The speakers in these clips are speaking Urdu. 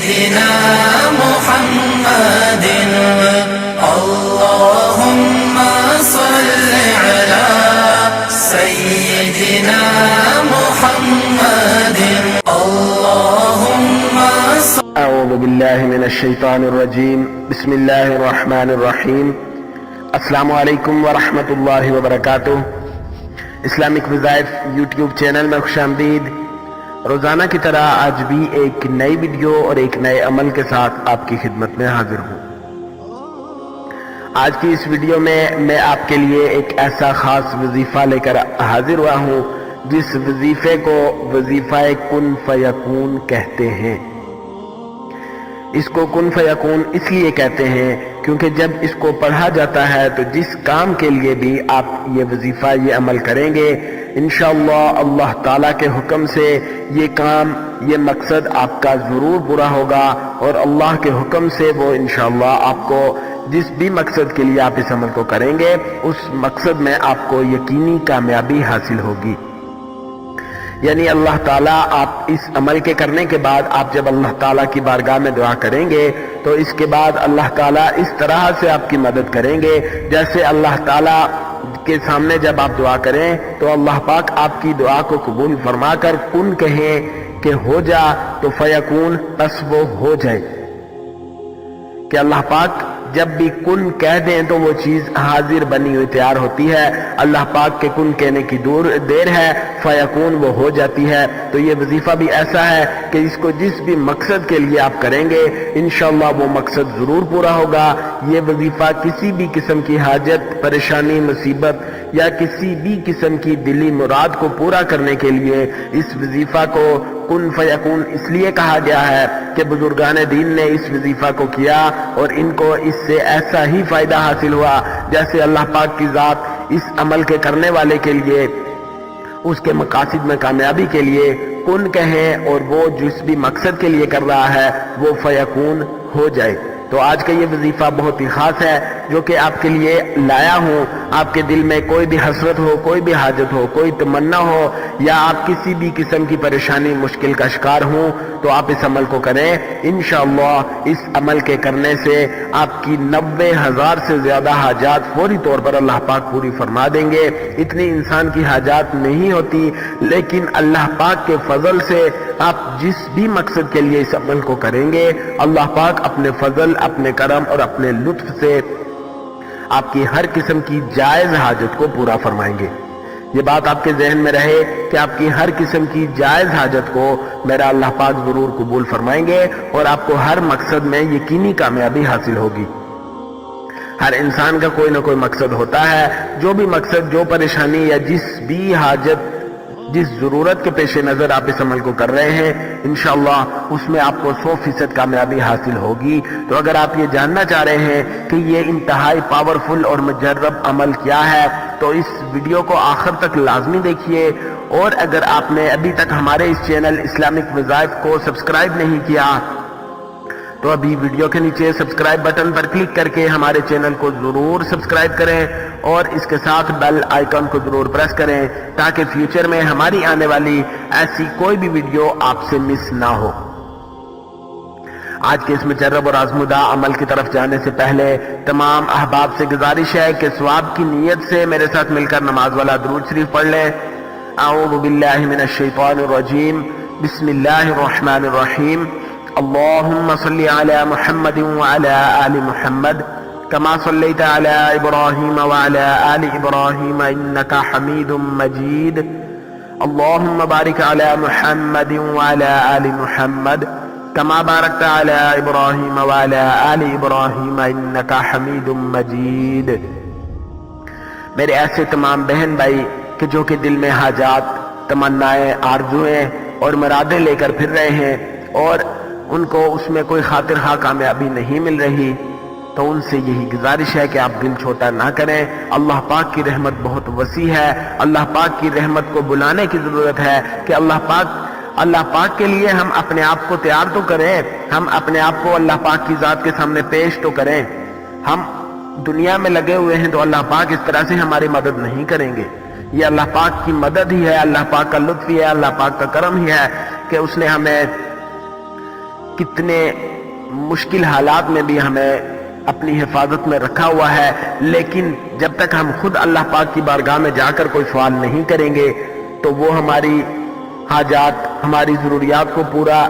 سيدنا محمد اللهم صل على سيدنا محمد اللهم اعوذ باللہ من الشیطان الرجیم بسم اللہ الرحمن الرحیم السلام علیکم ورحمۃ اللہ وبرکاتہ۔ اسلامک وظائف یوٹیوب چینل میں خوش آمدید۔ روزانہ کی طرح آج بھی ایک نئی ویڈیو اور ایک نئے عمل کے ساتھ آپ کی خدمت میں حاضر ہوں۔ آج کی اس ویڈیو میں آپ کے لیے ایک ایسا خاص وظیفہ لے کر حاضر ہوا ہوں جس وظیفے کو وظیفہ کن فیکون کہتے ہیں۔ اس کو کن فیکون اس لیے کہتے ہیں کیونکہ جب اس کو پڑھا جاتا ہے تو جس کام کے لیے بھی آپ یہ وظیفہ یہ عمل کریں گے انشاءاللہ اللہ تعالیٰ کے حکم سے یہ کام یہ مقصد آپ کا ضرور پورا ہوگا، اور اللہ کے حکم سے وہ انشاءاللہ آپ کو جس بھی مقصد کے لیے آپ اس عمل کو کریں گے اس مقصد میں آپ کو یقینی کامیابی حاصل ہوگی۔ یعنی اللہ تعالیٰ آپ اس عمل کے کرنے کے بعد آپ جب اللہ تعالیٰ کی بارگاہ میں دعا کریں گے تو اس کے بعد اللہ تعالیٰ اس طرح سے آپ کی مدد کریں گے جیسے اللہ تعالیٰ کے سامنے جب آپ دعا کریں تو اللہ پاک آپ کی دعا کو قبول فرما کر کن کہیں کہ ہو جا تو فیکون بس وہ ہو جائے، کہ اللہ پاک جب بھی کن کہہ دیں تو وہ چیز حاضر بنی ہوئی تیار ہوتی ہے۔ اللہ پاک کے کن کہنے کی دیر ہے، فیکون وہ ہو جاتی ہے۔ تو یہ وظیفہ بھی ایسا ہے کہ اس کو جس بھی مقصد کے لیے آپ کریں گے انشاءاللہ وہ مقصد ضرور پورا ہوگا۔ یہ وظیفہ کسی بھی قسم کی حاجت، پریشانی، مصیبت یا کسی بھی قسم کی دلی مراد کو پورا کرنے کے لیے اس وظیفہ کو کن فیکون اس لیے کہا گیا ہے کہ بزرگان دین نے اس وظیفہ کو کیا اور ان کو اس سے ایسا ہی فائدہ حاصل ہوا جیسے اللہ پاک کی ذات اس عمل کے کرنے والے کے لیے اس کے مقاصد میں کامیابی کے لیے کن کہیں اور وہ جس بھی مقصد کے لیے کر رہا ہے وہ فیکون ہو جائے۔ تو آج کا یہ وظیفہ بہت ہی خاص ہے جو کہ آپ کے لیے لایا ہوں۔ آپ کے دل میں کوئی بھی حسرت ہو، کوئی بھی حاجت ہو، کوئی تمنا ہو یا آپ کسی بھی قسم کی پریشانی مشکل کا شکار ہوں تو آپ اس عمل کو کریں۔ انشاءاللہ اس عمل کے کرنے سے آپ کی 90,000 سے زیادہ حاجات فوری طور پر اللہ پاک پوری فرما دیں گے۔ اتنی انسان کی حاجات نہیں ہوتی لیکن اللہ پاک کے فضل سے آپ جس بھی مقصد کے لیے اس عمل کو کریں گے اللہ پاک اپنے فضل، اپنے کرم اور اپنے لطف سے آپ کی ہر قسم کی جائز حاجت کو پورا فرمائیں گے۔ یہ بات آپ کے ذہن میں رہے کہ آپ کی ہر قسم کی جائز حاجت کو میرا اللہ پاک ضرور قبول فرمائیں گے اور آپ کو ہر مقصد میں یقینی کامیابی حاصل ہوگی۔ ہر انسان کا کوئی نہ کوئی مقصد ہوتا ہے، جو بھی مقصد، جو پریشانی یا جس بھی حاجت، جس ضرورت کے پیش نظر آپ اس عمل کو کر رہے ہیں انشاءاللہ اس میں آپ کو 100% کامیابی حاصل ہوگی۔ تو اگر آپ یہ جاننا چاہ رہے ہیں کہ یہ انتہائی پاورفل اور مجرب عمل کیا ہے تو اس ویڈیو کو آخر تک لازمی دیکھیے، اور اگر آپ نے ابھی تک ہمارے اس چینل اسلامک وظائف کو سبسکرائب نہیں کیا تو ابھی ویڈیو کے نیچے سبسکرائب بٹن پر کلک کر کے ہمارے چینل کو ضرور سبسکرائب کریں اور اس کے ساتھ بیل آئیکن کو ضرور پریس کریں تاکہ فیوچر میں ہماری آنے والی ایسی کوئی بھی ویڈیو آپ سے مس نہ ہو۔ آج کے اس مجرب اور آزمودہ عمل کی طرف جانے سے پہلے تمام احباب سے گزارش ہے کہ ثواب کی نیت سے میرے ساتھ مل کر نماز والا درود شریف پڑھ لیں۔ اعوذ باللہ من الشیطان الرجیم بسم اللہ الرحمن الرحیم اللہم صلی علی محمد وعلی آل محمد كما صليت على إبراهيم وعلى آل إبراهيم إنك حميد مجيد اللهم بارك على محمد وعلى آل محمد كما باركت على إبراهيم وعلى آل إبراهيم إنك حميد مجيد۔ میرے ایسے تمام بہن بھائی کہ جو کہ دل میں حاجات، تمنائیں، آرزویں اور مرادیں لے کر پھر رہے ہیں اور ان کو اس میں کوئی خاطر خواہ کامیابی نہیں مل رہی، تو ان سے یہی گزارش ہے کہ آپ دل چھوٹا نہ کریں۔ اللہ پاک کی رحمت بہت وسیع ہے، اللہ پاک کی رحمت کو بلانے کی ضرورت ہے کہ اللہ پاک کے لیے ہم اپنے آپ کو تیار تو کریں، ہم اپنے آپ کو اللہ پاک کی ذات کے سامنے پیش تو کریں۔ ہم دنیا میں لگے ہوئے ہیں تو اللہ پاک اس طرح سے ہماری مدد نہیں کریں گے۔ یہ اللہ پاک کی مدد ہی ہے، اللہ پاک کا لطف ہی ہے، اللہ پاک کا کرم ہی ہے کہ اس نے ہمیں کتنے مشکل حالات میں بھی ہمیں اپنی حفاظت میں رکھا ہوا ہے، لیکن جب تک ہم خود اللہ پاک کی بارگاہ میں جا کر کوئی سوال نہیں کریں گے تو وہ ہماری حاجات، ہماری ضروریات کو پورا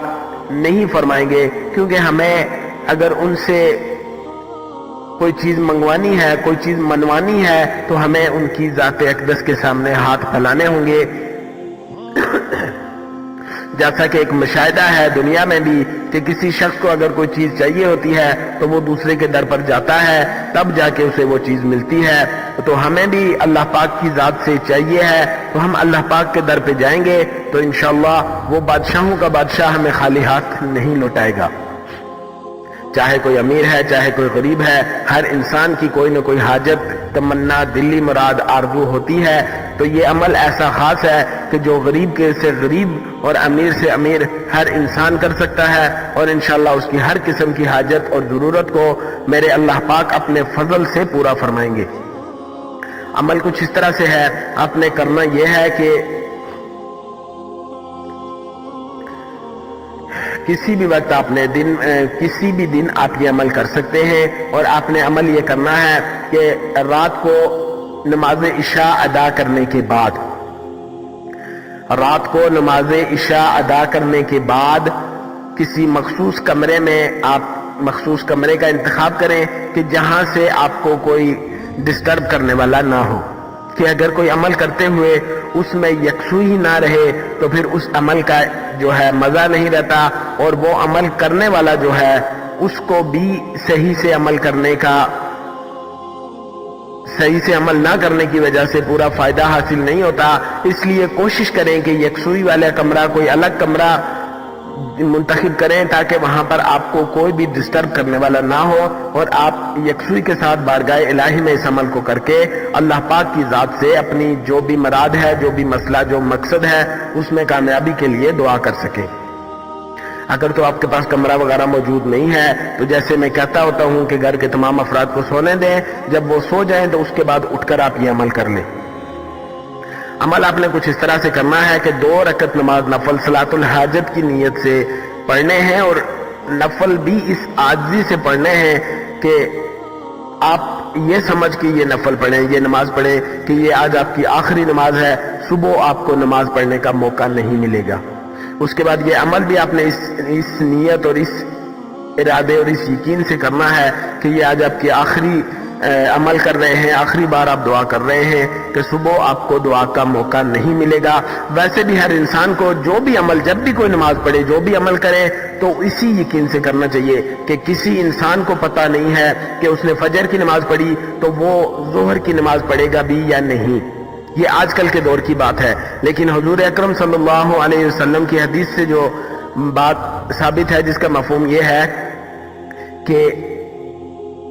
نہیں فرمائیں گے، کیونکہ ہمیں اگر ان سے کوئی چیز منگوانی ہے، کوئی چیز منوانی ہے تو ہمیں ان کی ذات اقدس کے سامنے ہاتھ پھیلانے ہوں گے۔ جیسا کہ ایک مشاہدہ ہے دنیا میں بھی کہ کسی شخص کو اگر کوئی چیز چاہیے ہوتی ہے تو وہ دوسرے کے در پر جاتا ہے، تب جا کے اسے وہ چیز ملتی ہے۔ تو ہمیں بھی اللہ پاک کی ذات سے چاہیے ہے تو ہم اللہ پاک کے در پہ جائیں گے تو انشاءاللہ وہ بادشاہوں کا بادشاہ ہمیں خالی ہاتھ نہیں لوٹائے گا۔ چاہے کوئی امیر ہے، چاہے کوئی غریب ہے، ہر انسان کی کوئی نہ کوئی حاجت، تمنا، دلی مراد، آرزو ہوتی ہے۔ تو یہ عمل ایسا خاص ہے کہ جو غریب کے سے غریب اور امیر سے امیر ہر انسان کر سکتا ہے، اور انشاءاللہ اس کی ہر قسم کی حاجت اور ضرورت کو میرے اللہ پاک اپنے فضل سے پورا فرمائیں گے۔ عمل کچھ اس طرح سے ہے، آپ نے کرنا یہ ہے کہ کسی بھی وقت آپ نے کسی بھی دن آپ یہ عمل کر سکتے ہیں، اور آپ نے عمل یہ کرنا ہے کہ رات کو نماز عشاء ادا کرنے کے بعد، رات کو نماز عشاء ادا کرنے کے بعد کسی مخصوص کمرے میں آپ مخصوص کمرے کا انتخاب کریں کہ جہاں سے آپ کو کوئی ڈسٹرب کرنے والا نہ ہو، کہ اگر کوئی عمل کرتے ہوئے اس میں یکسوئی نہ رہے تو پھر اس عمل کا جو ہے مزہ نہیں رہتا، اور وہ عمل کرنے والا جو ہے اس کو بھی صحیح سے عمل کرنے کا، صحیح سے عمل نہ کرنے کی وجہ سے پورا فائدہ حاصل نہیں ہوتا۔ اس لیے کوشش کریں کہ یکسوئی والا کمرہ، کوئی الگ کمرہ منتخب کریں تاکہ وہاں پر آپ کو کوئی بھی ڈسٹرب کرنے والا نہ ہو، اور آپ یکسوئی کے ساتھ بارگاہ الہی میں اس عمل کو کر کے اللہ پاک کی ذات سے اپنی جو بھی مراد ہے، جو بھی مسئلہ، جو مقصد ہے، اس میں کامیابی کے لیے دعا کر سکیں۔ اگر تو آپ کے پاس کمرہ وغیرہ موجود نہیں ہے تو جیسے میں کہتا ہوتا ہوں کہ گھر کے تمام افراد کو سونے دیں، جب وہ سو جائیں تو اس کے بعد اٹھ کر آپ یہ عمل کر لیں۔ عمل آپ نے کچھ اس طرح سے کرنا ہے کہ 2 رکعت نماز نفل صلاۃ الحاجت کی نیت سے پڑھنے ہیں، اور نفل بھی اس عاجزی سے پڑھنے ہیں کہ آپ یہ سمجھ کے یہ نفل پڑھیں، یہ نماز پڑھیں کہ یہ آج آپ کی آخری نماز ہے، صبح آپ کو نماز پڑھنے کا موقع نہیں ملے گا۔ اس کے بعد یہ عمل بھی آپ نے اس نیت اور اس ارادے اور اس یقین سے کرنا ہے کہ یہ آج آپ کی آخری عمل کر رہے ہیں، آخری بار آپ دعا کر رہے ہیں کہ صبح آپ کو دعا کا موقع نہیں ملے گا۔ ویسے بھی ہر انسان کو جو بھی عمل، جب بھی کوئی نماز پڑھے، جو بھی عمل کرے تو اسی یقین سے کرنا چاہیے کہ کسی انسان کو پتہ نہیں ہے کہ اس نے فجر کی نماز پڑھی تو وہ ظہر کی نماز پڑھے گا بھی یا نہیں۔ یہ آج کل کے دور کی بات ہے، لیکن حضور اکرم صلی اللہ علیہ وسلم کی حدیث سے جو بات ثابت ہے، جس کا مفہوم یہ ہے کہ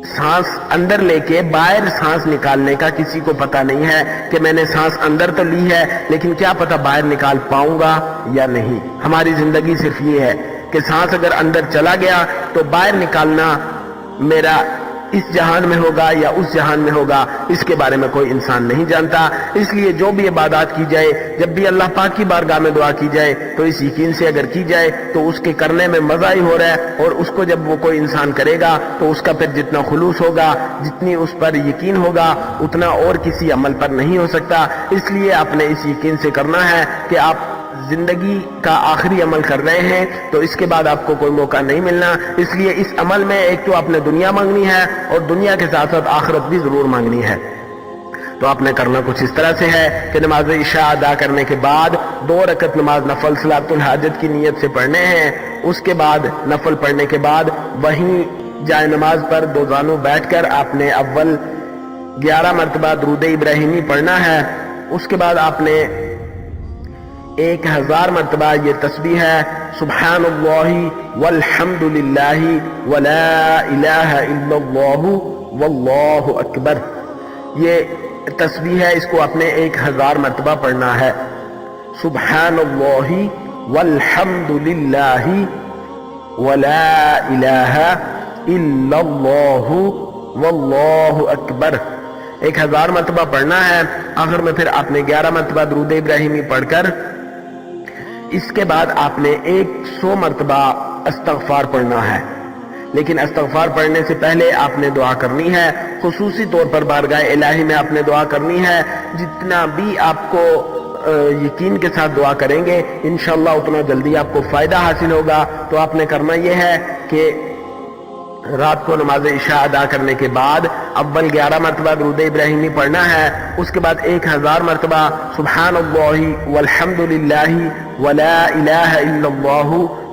سانس اندر لے کے باہر سانس نکالنے کا کسی کو پتہ نہیں ہے کہ میں نے سانس اندر تو لی ہے لیکن کیا پتہ باہر نکال پاؤں گا یا نہیں۔ ہماری زندگی صرف یہ ہے کہ سانس اگر اندر چلا گیا تو باہر نکالنا میرا اس جہان میں ہوگا یا اس جہان میں ہوگا، اس کے بارے میں کوئی انسان نہیں جانتا۔ اس لیے جو بھی عبادات کی جائے، جب بھی اللہ پاک کی بارگاہ میں دعا کی جائے تو اس یقین سے اگر کی جائے تو اس کے کرنے میں مزہ ہی ہو رہا ہے، اور اس کو جب وہ کوئی انسان کرے گا تو اس کا پھر جتنا خلوص ہوگا، جتنی اس پر یقین ہوگا، اتنا اور کسی عمل پر نہیں ہو سکتا۔ اس لیے آپ نے اس یقین سے کرنا ہے کہ آپ زندگی کا آخری عمل کر رہے ہیں تو اس کے بعد آپ کو کوئی موقع نہیں ملنا۔ اس لیے اس عمل میں ایک تو آپ نے دنیا مانگنی ہے اور دنیا کے ساتھ ساتھ آخرت بھی ضرور مانگنی ہے۔ تو آپ نے کرنا کچھ اس طرح سے ہے کہ نماز عشاء ادا کرنے کے بعد 2 رکعت نماز نفل صلاۃ الحاجت کی نیت سے پڑھنے ہیں۔ اس کے بعد نفل پڑھنے کے بعد وہیں جائے نماز پر 2 زانو بیٹھ کر آپ نے اول 11 مرتبہ درود ابراہیمی پڑھنا ہے۔ اس کے بعد آپ نے 1000 مرتبہ یہ تسبیح ہے سبحان اللہ والحمد للہ ولا الہ الا اللہ واللہ اکبر، یہ تسبیح ہے، اس کو آپ نے 1000 مرتبہ پڑھنا ہے۔ سبحان اللہ والحمد للہ ولا الہ الا اللہ واللہ اکبر، 1000 مرتبہ پڑھنا ہے۔ آخر میں پھر آپ نے 11 مرتبہ درود ابراہیمی پڑھ کر اس کے بعد آپ نے 100 مرتبہ استغفار پڑھنا ہے، لیکن استغفار پڑھنے سے پہلے آپ نے دعا کرنی ہے، خصوصی طور پر بارگاہ الہی میں آپ نے دعا کرنی ہے۔ جتنا بھی آپ کو یقین کے ساتھ دعا کریں گے انشاءاللہ اتنا جلدی آپ کو فائدہ حاصل ہوگا۔ تو آپ نے کرنا یہ ہے کہ رات کو نماز عشاء ادا کرنے کے بعد اول 11 مرتبہ درود ابراہیمی پڑھنا ہے، اس کے بعد 1000 مرتبہ سبحان اللہ والحمد للہ ولا الہ الا اللہ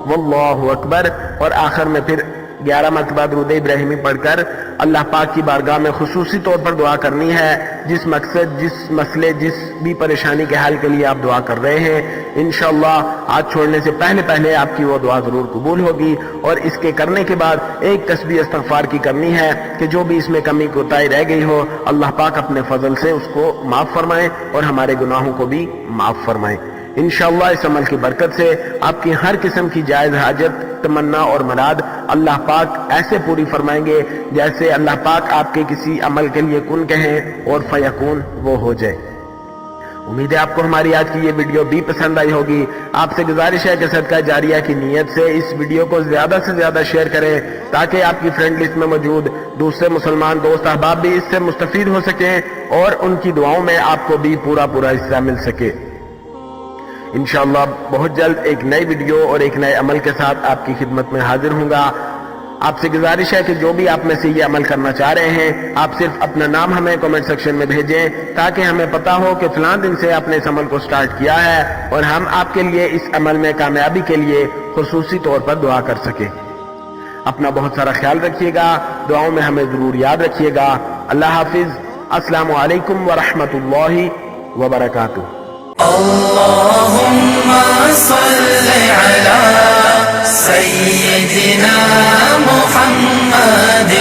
واللہ اکبر، اور آخر میں پھر 11 مرتبہ درود ابراہیمی پڑھ کر اللہ پاک کی بارگاہ میں خصوصی طور پر دعا کرنی ہے۔ جس مقصد، جس مسئلے، جس بھی پریشانی کے حل کے لیے آپ دعا کر رہے ہیں انشاءاللہ آج چھوڑنے سے پہلے آپ کی وہ دعا ضرور قبول ہوگی۔ اور اس کے کرنے کے بعد ایک تسبیح استغفار کی کرنی ہے کہ جو بھی اس میں کمی کوتاہی رہ گئی ہو اللہ پاک اپنے فضل سے اس کو معاف فرمائے اور ہمارے گناہوں کو بھی معاف فرمائے۔ انشاءاللہ اس عمل کی برکت سے آپ کی ہر قسم کی جائز حاجت، تمنا اور مراد اللہ پاک ایسے پوری فرمائیں گے جیسے اللہ پاک آپ کے کسی عمل کے لیے کن کہیں اور فیکون وہ ہو جائے۔ امید ہے آپ کو ہماری آج کی یہ ویڈیو بھی پسند آئی ہوگی۔ آپ سے گزارش ہے کہ صدقہ جاریہ کی نیت سے اس ویڈیو کو زیادہ سے زیادہ شیئر کریں تاکہ آپ کی فرینڈ لسٹ میں موجود دوسرے مسلمان دوست احباب بھی اس سے مستفید ہو سکیں اور ان کی دعاؤں میں آپ کو بھی پورا حصہ مل سکے۔ انشاءاللہ بہت جلد ایک نئی ویڈیو اور ایک نئے عمل کے ساتھ آپ کی خدمت میں حاضر ہوں گا۔ آپ سے گزارش ہے کہ جو بھی آپ میں سے یہ عمل کرنا چاہ رہے ہیں آپ صرف اپنا نام ہمیں کمنٹ سیکشن میں بھیجیں تاکہ ہمیں پتا ہو کہ فلاں دن سے آپ نے اس عمل کو سٹارٹ کیا ہے اور ہم آپ کے لیے اس عمل میں کامیابی کے لیے خصوصی طور پر دعا کر سکیں۔ اپنا بہت سارا خیال رکھیے گا، دعاؤں میں ہمیں ضرور یاد رکھیے گا۔ اللہ حافظ۔ السلام علیکم ورحمۃ اللہ وبرکاتہ۔ اللهم صل على سيدنا محمد